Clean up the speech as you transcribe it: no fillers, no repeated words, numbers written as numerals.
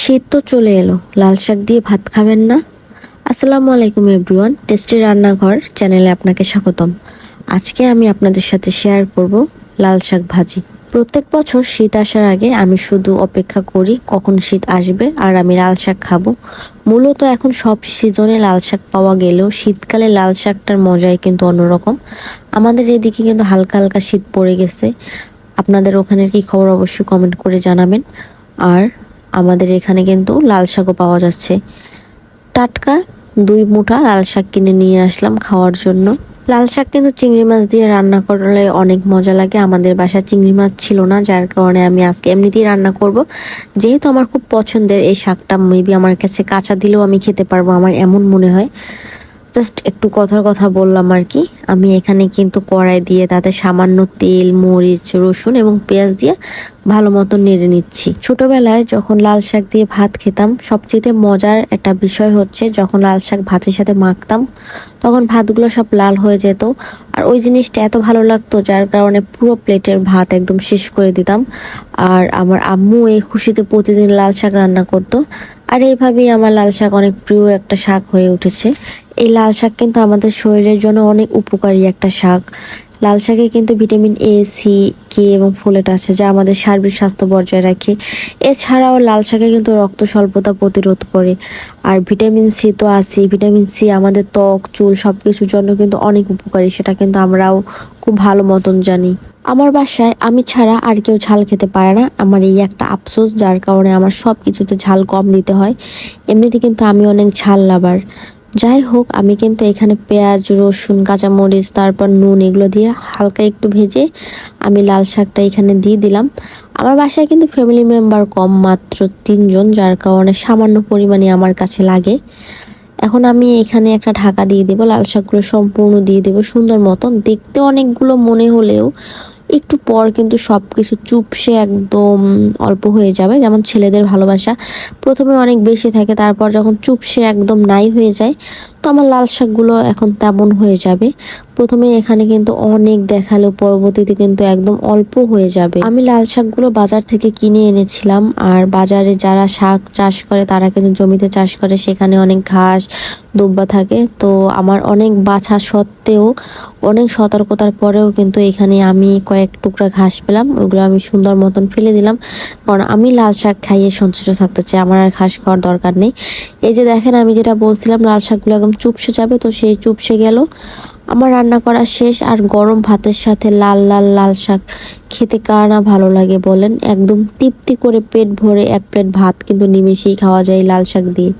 শীত তো চলে এলো, লাল শাক দিয়ে ভাত খাবেন না? আসসালামু আলাইকুম এভরিওয়ান, টেস্টি রান্নাঘর চ্যানেলে আপনাকে স্বাগতম। আজকে আমি আপনাদের সাথে শেয়ার করব লাল শাক ভাজি। প্রত্যেক বছর শীত আসার আগে আমি শুধু অপেক্ষা করি কখন শীত আসবে আর আমি লাল শাক খাবো। মূলত এখন সব সিজনে লাল শাক পাওয়া গেলেও শীতকালে লাল শাকটার মজাই কিন্তু অন্যরকম। আমাদের এদিকে কিন্তু হালকা হালকা শীত পড়ে গেছে। আপনাদের ওখানের কি খবর অবশ্যই কমেন্ট করে জানাবেন। আর আমাদের এখানে কিন্তু লাল শাকও পাওয়া যাচ্ছে। টাটকা 2 মুঠা লাল শাক কিনে নিয়ে আসলাম খাওয়ার জন্য। লাল শাক কিন্তু চিংড়ি মাছ দিয়ে রান্না করলে অনেক মজা লাগে। আমাদের বাসায় চিংড়ি মাছ ছিল না, যার কারণে আমি আজকে এমনিতেই রান্না করব। যেহেতু আমার খুব পছন্দের এই শাকটা, মেবি আমার কাছে কাঁচা দিলেও আমি খেতে পারবো, আমার এমন মনে হয়। জাস্ট একটু কথার কথা বললাম আর কি। আমি এখানে কিন্তু কড়াই দিয়ে তাতে সামান্য তেল, মরিচ, রসুন এবং পেঁয়াজ দিয়ে ভালো মতো নেড়ে নিচ্ছি। ছোটবেলায় যখন লাল শাক দিয়ে ভাত খেতাম, সবচেয়ে মজার একটা বিষয় হচ্ছে যখন লাল শাক ভাতের সাথে মাখতাম, তখন ভাতগুলো সব লাল হয়ে যেত। আর ওই জিনিসটা এত ভালো লাগতো, যার কারণে পুরো প্লেটের ভাত একদম শেষ করে দিতাম। আর আমার আম্মু এই খুশিতে প্রতিদিন লাল শাক রান্না করতো। আর এইভাবেই আমার লাল শাক অনেক প্রিয় একটা শাক হয়ে উঠেছে। এই লাল শাক কিন্তু আমাদের শরীরের জন্য অনেক উপকারী একটা শাক। লাল শাকে কিন্তু ভিটামিন এ, সি, কে এবং ফোলেট আছে, যা আমাদের সার্বিক স্বাস্থ্য বজায় রাখে। এছাড়াও লাল শাকে কিন্তু রক্ত স্বল্পতা প্রতিরোধ করে। আর ভিটামিন সি তো আছে। ভিটামিন সি আমাদের ত্বক, চুল সবকিছুর জন্য কিন্তু অনেক উপকারী, সেটা কিন্তু আমরাও খুব ভালো মতন জানি। আমার বাসায় আমি ছাড়া আর কেউ ঝাল খেতে পারে না। আমার এই একটা আফসোস, যার কারণে আমার সব কিছুতে ঝাল কম দিতে হয়। এমনিতে কিন্তু আমি অনেক ঝাল লাভার। যাই হোক, আমি কিন্তু এখানে পেঁয়াজ, রসুন, কাঁচামরিচ, তারপর নুন এগুলো দিয়ে হালকা একটু ভেজে আমি লাল শাকটা এখানে দিয়ে দিলাম। আমার বাসায় কিন্তু ফ্যামিলি মেম্বার কম, মাত্র 3 জন, যার কারণে সামান্য পরিমাণে আমার কাছে লাগে। এখন আমি এখানে একটা ঢাকা দিয়ে দেবো, লাল শাকগুলো সম্পূর্ণ দিয়ে দেবো সুন্দর মতন। দেখতে অনেকগুলো মনে হলেও একটু পর কিন্তু সবকিছু চুপসে একদম অল্প হয়ে যাবে। যেমন ছেলেদের ভালোবাসা প্রথমে অনেক বেশি থাকে, তারপর যখন চুপসে একদম নাই হয়ে যায়, তো আমার লাল শাকগুলো এখন তেমন হয়ে যাবে। প্রথমে এখানে কিন্তু অনেক দেখালো, পরবর্তীতে কিন্তু একদম অল্প হয়ে যাবে। আমি লাল শাকগুলো বাজার থেকে কিনে এনেছিলাম। আর বাজারে যারা শাক চাষ করে তারা কিন্তু জমিতে চাষ করে, সেখানে অনেক ঘাস দুব্বা থাকে। তো আমার অনেক বাছা সত্ত্বেও, অনেক সতর্কতার পরেও কিন্তু এখানে আমি কয়েক টুকরা ঘাস পেলাম, ওগুলো আমি সুন্দর মতন ফেলে দিলাম। কারণ আমি লাল শাক খাইয়ে সন্তুষ্ট থাকতে চাই, আমার আর ঘাস খাওয়ার দরকার নেই। এই যে দেখেন, আমি যেটা বলছিলাম লাল শাকগুলো একদম চুপসে যাবে, তো সেই চুপসে গেল। আমার রান্না করা শেষ। আর গরম ভাতের সাথে লাল লাল লাল শাক খেতে কার না ভালো লাগে বলেন? একদম তৃপ্তি করে পেট ভরে 1 প্লেট ভাত কিন্তু নিমেষেই খাওয়া যায় লাল শাক দিয়ে।